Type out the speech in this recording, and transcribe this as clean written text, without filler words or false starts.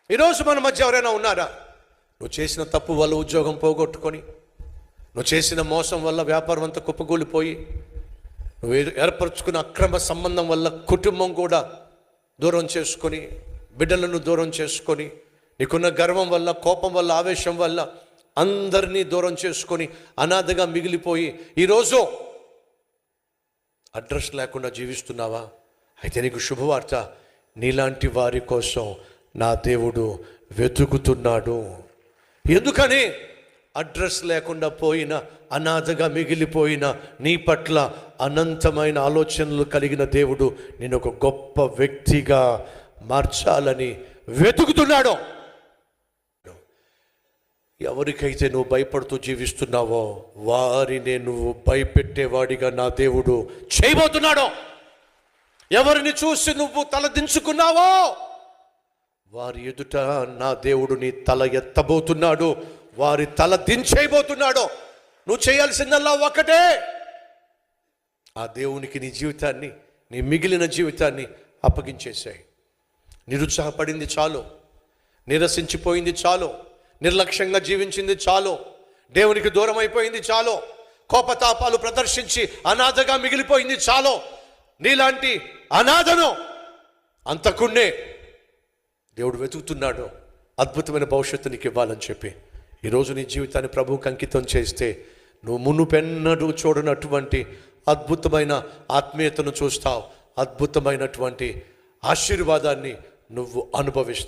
ఈరోజు మన మధ్య ఎవరైనా ఉన్నారా? నువ్వు చేసిన తప్పు వల్ల ఉద్యోగం పోగొట్టుకొని, నువ్వు చేసిన మోసం వల్ల వ్యాపారం అంతా కుప్పగూలిపోయి, నువ్వు ఏర్పరచుకున్న అక్రమ సంబంధం వల్ల కుటుంబం కూడా దూరం చేసుకొని, బిడ్డలను దూరం చేసుకొని, నీకున్న గర్వం వల్ల, కోపం వల్ల, ఆవేశం వల్ల అందరినీ దూరం చేసుకొని అనాథగా మిగిలిపోయి ఈరోజు అడ్రస్ లేకుండా జీవిస్తున్నావా? అయితే నీకు శుభవార్త, నీలాంటి వారి కోసం నా దేవుడు వెతుకుతున్నాడు. ఎందుకని? అడ్రస్ లేకుండా పోయిన, అనాథగా మిగిలిపోయిన నీ పట్ల అనంతమైన ఆలోచనలు కలిగిన దేవుడు నేను ఒక గొప్ప వ్యక్తిగా మార్చాలని వెతుకుతున్నాడు. ఎవరికైతే నువ్వు భయపడుతూ జీవిస్తున్నావో వారిని నువ్వు భయపెట్టేవాడిగా నా దేవుడు చేయబోతున్నాడు. ఎవరిని చూసి నువ్వు తల దించుకున్నావో వారి ఎదుట నా దేవుడు నీ తల ఎత్తబోతున్నాడు, వారి తల దించేయబోతున్నాడు. నువ్వు చేయాల్సిందల్లా ఒకటే, ఆ దేవునికి నీ జీవితాన్ని, నీ మిగిలిన జీవితాన్ని అప్పగించేసాయి. నిరుత్సాహపడింది చాలు, నిరసించిపోయింది చాలు, నిర్లక్ష్యంగా జీవించింది చాలు, దేవునికి దూరం అయిపోయింది చాలు, కోపతాపాలు ప్రదర్శించి అనాథగా మిగిలిపోయింది చాలు. నీలాంటి అనాథను, అంతకున్నే దేవుడు వెతుకుతున్నాడు. అద్భుతమైన భవిష్యత్తు నీకు ఇవ్వాలని చెప్పి ఈరోజు నీ జీవితాన్ని ప్రభువుకి అంకితం చేస్తే నువ్వు మునుపెన్నడూ చూడనటువంటి అద్భుతమైన ఆత్మీయతను చూస్తావు, అద్భుతమైనటువంటి ఆశీర్వాదాన్ని నువ్వు అనుభవిస్తావు.